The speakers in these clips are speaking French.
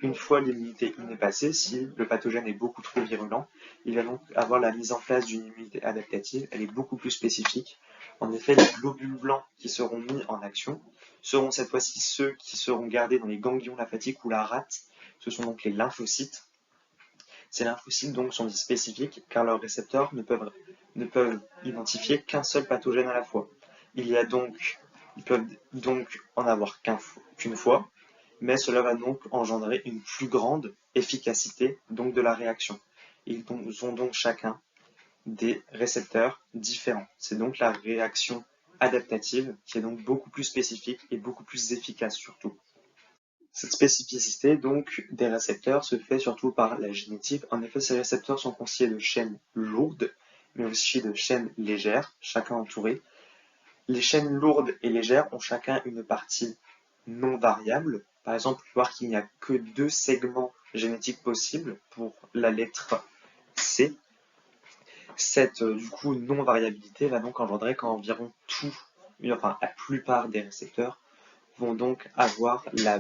une fois l'immunité innée passée, si le pathogène est beaucoup trop virulent, il va donc avoir la mise en place d'une immunité adaptative. Elle est beaucoup plus spécifique. En effet, les globules blancs qui seront mis en action seront cette fois-ci ceux qui seront gardés dans les ganglions lymphatiques ou la rate. Ce sont donc les lymphocytes. Ces lymphocytes donc sont dits spécifiques car leurs récepteurs ne peuvent identifier qu'un seul pathogène à la fois. Ils peuvent donc en avoir qu'une fois, mais cela va donc engendrer une plus grande efficacité donc de la réaction. Ils ont donc chacun des récepteurs différents. C'est donc la réaction adaptative qui est donc beaucoup plus spécifique et beaucoup plus efficace surtout. Cette spécificité donc des récepteurs se fait surtout par la génétique. En effet, ces récepteurs sont constitués de chaînes lourdes, mais aussi de chaînes légères, chacun entouré. Les chaînes lourdes et légères ont chacun une partie non variable. Par exemple, on peut voir qu'il n'y a que 2 segments génétiques possibles pour la lettre C. Cette du coup non-variabilité va donc engendrer qu'environ la plupart des récepteurs vont donc avoir la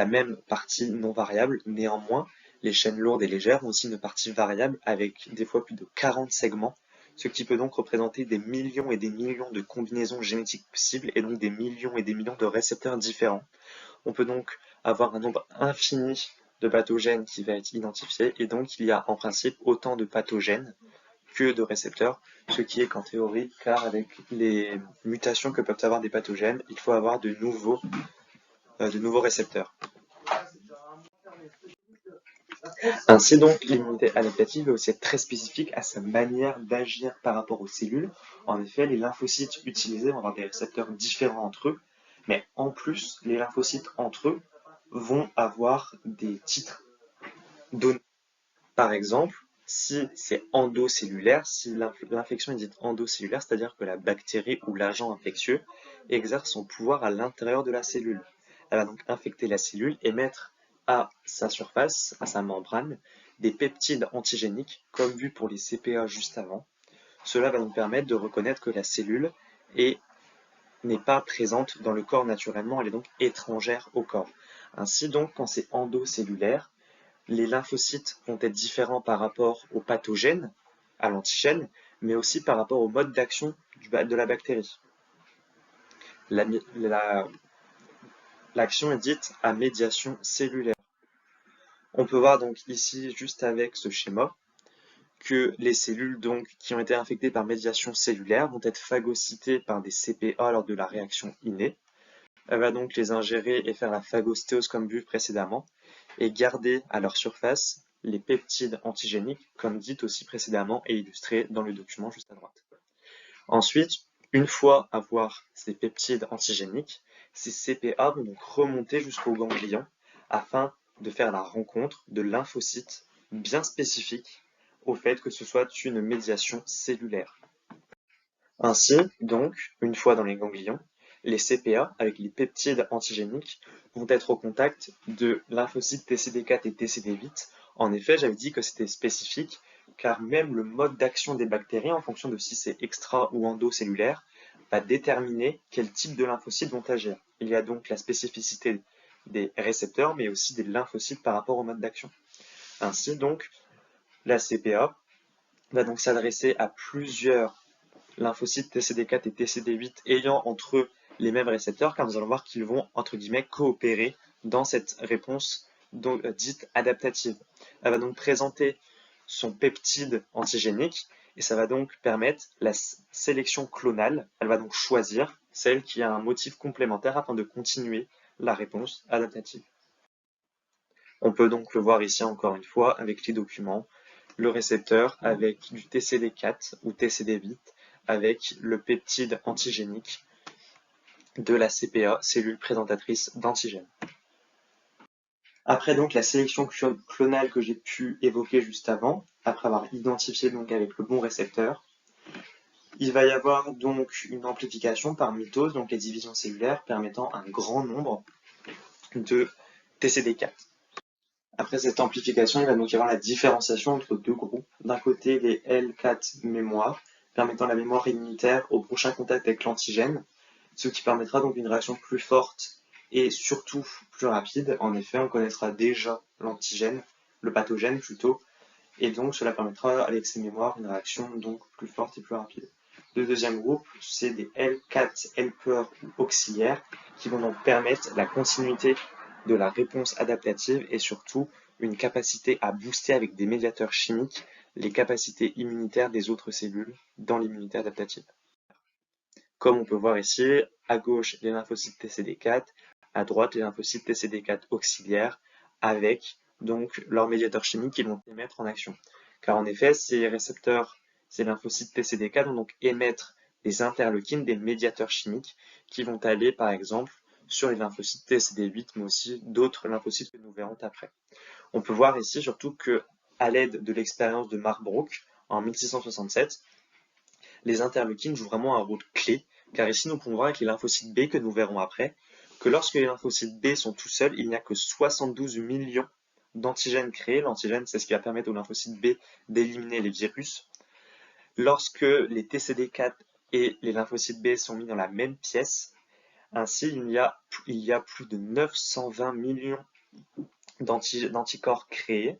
même partie non variable. Néanmoins, les chaînes lourdes et légères ont aussi une partie variable avec des fois plus de 40 segments, ce qui peut donc représenter des millions et des millions de combinaisons génétiques possibles et donc des millions et des millions de récepteurs différents. On peut donc avoir un nombre infini de pathogènes qui va être identifié et donc il y a en principe autant de pathogènes que de récepteurs, ce qui est qu'en théorie, car avec les mutations que peuvent avoir des pathogènes, il faut avoir de nouveaux récepteurs. Ainsi donc, l'immunité adaptative est aussi très spécifique à sa manière d'agir par rapport aux cellules. En effet, les lymphocytes utilisés vont avoir des récepteurs différents entre eux, mais en plus, les lymphocytes entre eux vont avoir des titres donnés. Par exemple, si c'est endocellulaire, si l'infection est dite endocellulaire, c'est-à-dire que la bactérie ou l'agent infectieux exerce son pouvoir à l'intérieur de la cellule. Elle va donc infecter la cellule et mettre à sa surface, à sa membrane, des peptides antigéniques, comme vu pour les CPA juste avant. Cela va donc permettre de reconnaître que la cellule n'est pas présente dans le corps naturellement, elle est donc étrangère au corps. Ainsi donc, quand c'est endocellulaire, les lymphocytes vont être différents par rapport au pathogène, à l'antigène, mais aussi par rapport au mode d'action de la bactérie. L'action est dite à médiation cellulaire. On peut voir donc ici, juste avec ce schéma, que les cellules donc, qui ont été infectées par médiation cellulaire vont être phagocytées par des CPA lors de la réaction innée. Elle va donc les ingérer et faire la phagostéose comme vu précédemment, et garder à leur surface les peptides antigéniques, comme dit aussi précédemment et illustré dans le document juste à droite. Ensuite, une fois avoir ces peptides antigéniques, ces CPA vont donc remonter jusqu'au ganglion afin de faire la rencontre de lymphocytes bien spécifiques au fait que ce soit une médiation cellulaire. Ainsi, donc, une fois dans les ganglions, les CPA, avec les peptides antigéniques, vont être au contact de lymphocytes TCD4 et TCD8. En effet, j'avais dit que c'était spécifique, car même le mode d'action des bactéries, en fonction de si c'est extra ou endocellulaire, va déterminer quel type de lymphocytes vont agir. Il y a donc la spécificité des récepteurs, mais aussi des lymphocytes par rapport au mode d'action. Ainsi, donc, la CPA va donc s'adresser à plusieurs lymphocytes TCD4 et TCD8 ayant entre eux les mêmes récepteurs, car nous allons voir qu'ils vont, entre guillemets, coopérer dans cette réponse dite adaptative. Elle va donc présenter son peptide antigénique et ça va donc permettre la sélection clonale. Elle va donc choisir celle qui a un motif complémentaire afin de continuer la réponse adaptative. On peut donc le voir ici encore une fois avec les documents, le récepteur avec du TCD4 ou TCD8 avec le peptide antigénique de la CPA, cellule présentatrice d'antigènes. Après donc la sélection clonale que j'ai pu évoquer juste avant, après avoir identifié donc avec le bon récepteur, il va y avoir donc une amplification par mitose, donc les divisions cellulaires permettant un grand nombre de TCD4. Après cette amplification, il va donc y avoir la différenciation entre deux groupes. D'un côté, les L4 mémoires, permettant la mémoire immunitaire au prochain contact avec l'antigène, ce qui permettra donc une réaction plus forte et surtout plus rapide. En effet, on connaîtra déjà l'antigène, le pathogène plutôt, et donc cela permettra avec ces mémoires une réaction donc plus forte et plus rapide. Le deuxième groupe, c'est des L4 helpers ou auxiliaires qui vont donc permettre la continuité de la réponse adaptative et surtout une capacité à booster avec des médiateurs chimiques les capacités immunitaires des autres cellules dans l'immunité adaptative. Comme on peut voir ici, à gauche les lymphocytes TCD4, à droite les lymphocytes TCD4 auxiliaires avec donc leurs médiateurs chimiques qu'ils vont émettre en action. Car en effet, ces récepteurs, ces lymphocytes TCD4 vont donc émettre des interleukines, des médiateurs chimiques qui vont aller par exemple sur les lymphocytes TCD8 mais aussi d'autres lymphocytes que nous verrons après. On peut voir ici surtout que à l'aide de l'expérience de Mark Brook en 1667, les interleukines jouent vraiment un rôle clé, car ici nous pouvons voir avec les lymphocytes B que nous verrons après, que lorsque les lymphocytes B sont tout seuls, il n'y a que 72 millions d'antigènes créés. L'antigène, c'est ce qui va permettre aux lymphocytes B d'éliminer les virus. Lorsque les TCD4 et les lymphocytes B sont mis dans la même pièce, ainsi il y a plus de 920 millions d'anticorps créés.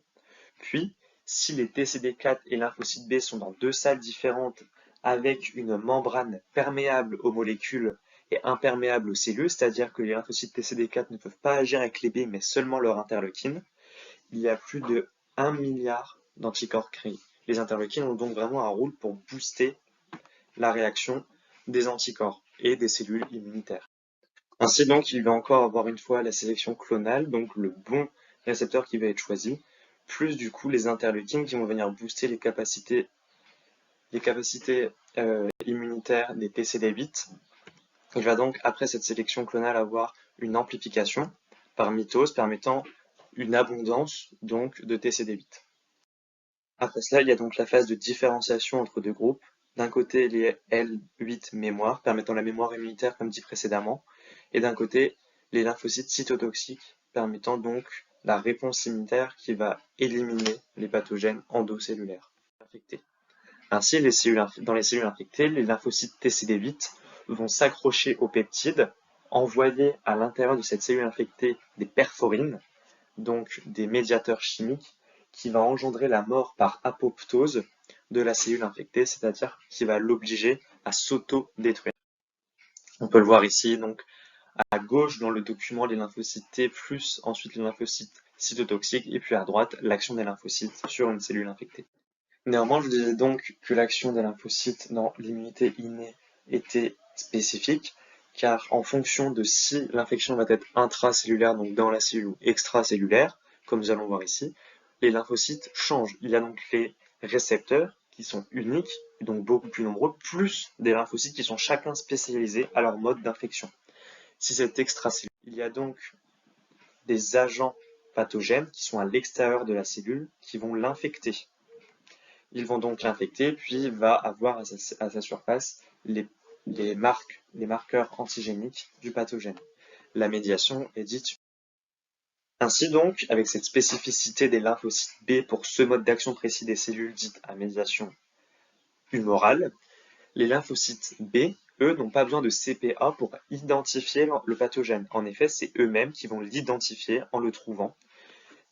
Puis, si les TCD4 et lymphocytes B sont dans deux salles différentes avec une membrane perméable aux molécules et imperméable aux cellules, c'est-à-dire que les lymphocytes TCD4 ne peuvent pas agir avec les B mais seulement leur interleukine, il y a plus de 1 milliard d'anticorps créés. Les interleukines ont donc vraiment un rôle pour booster la réaction des anticorps et des cellules immunitaires. Ainsi donc, il va encore avoir une fois la sélection clonale, donc le bon récepteur qui va être choisi, plus du coup les interleukines qui vont venir booster les capacités immunitaires des TCD8. Il va donc, après cette sélection clonale, avoir une amplification par mitose permettant une abondance donc de TCD8. Après cela, il y a donc la phase de différenciation entre deux groupes. D'un côté, les L8 mémoires, permettant la mémoire immunitaire comme dit précédemment, et d'un côté, les lymphocytes cytotoxiques, permettant donc la réponse immunitaire qui va éliminer les pathogènes endocellulaires infectés. Ainsi, dans les cellules infectées, les lymphocytes TCD8 vont s'accrocher aux peptides, envoyer à l'intérieur de cette cellule infectée des perforines, donc des médiateurs chimiques, qui va engendrer la mort par apoptose de la cellule infectée, c'est-à-dire qui va l'obliger à s'auto-détruire. On peut le voir ici, donc à gauche dans le document les lymphocytes T plus ensuite les lymphocytes cytotoxiques et puis à droite l'action des lymphocytes sur une cellule infectée. Néanmoins, je disais donc que l'action des lymphocytes dans l'immunité innée était spécifique, car en fonction de si l'infection va être intracellulaire, donc dans la cellule, ou extracellulaire, comme nous allons voir ici, les lymphocytes changent. Il y a donc les récepteurs qui sont uniques, donc beaucoup plus nombreux, plus des lymphocytes qui sont chacun spécialisés à leur mode d'infection. Si c'est extracellulaire, il y a donc des agents pathogènes qui sont à l'extérieur de la cellule qui vont l'infecter. Ils vont donc l'infecter, puis il va avoir à sa surface les marqueurs antigéniques du pathogène. La médiation est dite. Ainsi donc, avec cette spécificité des lymphocytes B pour ce mode d'action précis des cellules dites à médiation humorale, les lymphocytes B, eux, n'ont pas besoin de CPA pour identifier le pathogène. En effet, c'est eux-mêmes qui vont l'identifier en le trouvant.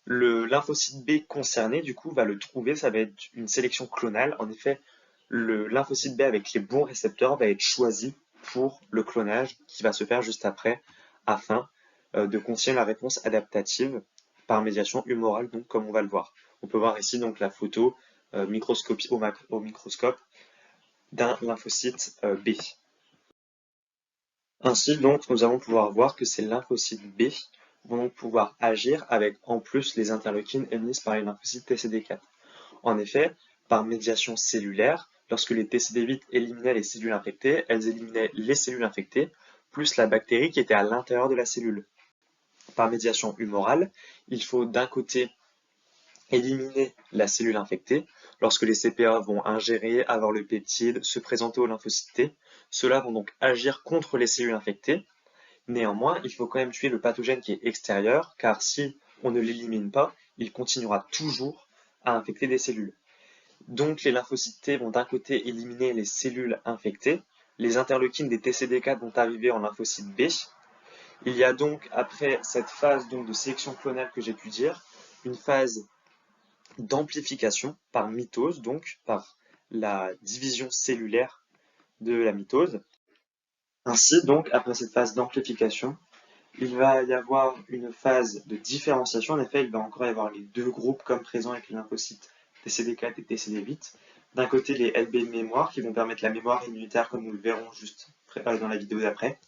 Le lymphocyte B concerné, du coup, va le trouver, ça va être une sélection clonale. En effet, le lymphocyte B avec les bons récepteurs va être choisi pour le clonage qui va se faire juste après, afin de continuer la réponse adaptative par médiation humorale, donc comme on va le voir. On peut voir ici donc la photo au microscope d'un lymphocyte B. Ainsi donc, nous allons pouvoir voir que ces lymphocytes B vont donc pouvoir agir avec en plus les interleukines émises par les lymphocytes TCD4. En effet, par médiation cellulaire, lorsque les TCD8 éliminaient les cellules infectées, elles éliminaient les cellules infectées plus la bactérie qui était à l'intérieur de la cellule. Par médiation humorale, il faut d'un côté éliminer la cellule infectée. Lorsque les CPA vont ingérer, avoir le peptide, se présenter aux lymphocytes T, ceux-là vont donc agir contre les cellules infectées. Néanmoins, il faut quand même tuer le pathogène qui est extérieur, car si on ne l'élimine pas, il continuera toujours à infecter des cellules. Donc les lymphocytes T vont d'un côté éliminer les cellules infectées, les interleukines des TCD4 vont arriver en lymphocytes B, Il y a donc, après cette phase donc, de sélection clonale que j'ai pu dire, une phase d'amplification par mitose, donc par la division cellulaire de la mitose. Ainsi, donc, après cette phase d'amplification, il va y avoir une phase de différenciation. En effet, il va encore y avoir les deux groupes comme présents avec les lymphocytes TCD4 et TCD8. D'un côté, les LB de mémoire qui vont permettre la mémoire immunitaire comme nous le verrons juste dans la vidéo d'après.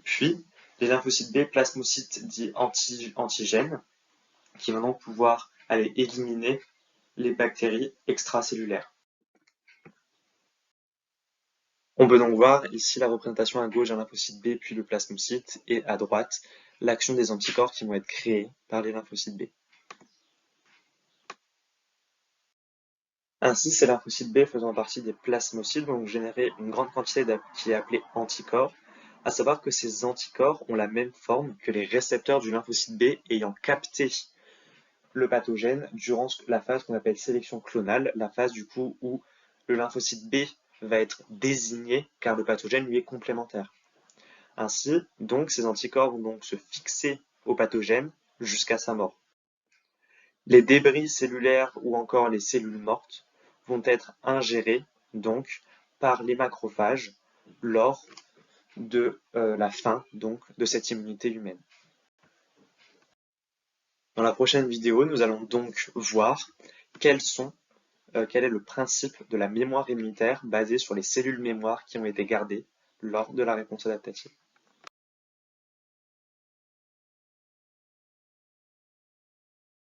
Puis, les lymphocytes B, plasmocytes dits antigènes, qui vont donc pouvoir aller éliminer les bactéries extracellulaires. On peut donc voir ici la représentation à gauche d'un lymphocyte B puis le plasmocyte et à droite l'action des anticorps qui vont être créés par les lymphocytes B. Ainsi, ces lymphocytes B faisant partie des plasmocytes vont générer une grande quantité qui est appelée anticorps, à savoir que ces anticorps ont la même forme que les récepteurs du lymphocyte B ayant capté le pathogène durant la phase qu'on appelle sélection clonale, la phase du coup où le lymphocyte B va être désigné car le pathogène lui est complémentaire. Ainsi, donc, ces anticorps vont donc se fixer au pathogène jusqu'à sa mort. Les débris cellulaires ou encore les cellules mortes vont être ingérés donc par les macrophages lors de la fin donc de cette immunité humaine. Dans la prochaine vidéo, nous allons donc voir quel est le principe de la mémoire immunitaire basée sur les cellules mémoire qui ont été gardées lors de la réponse adaptative.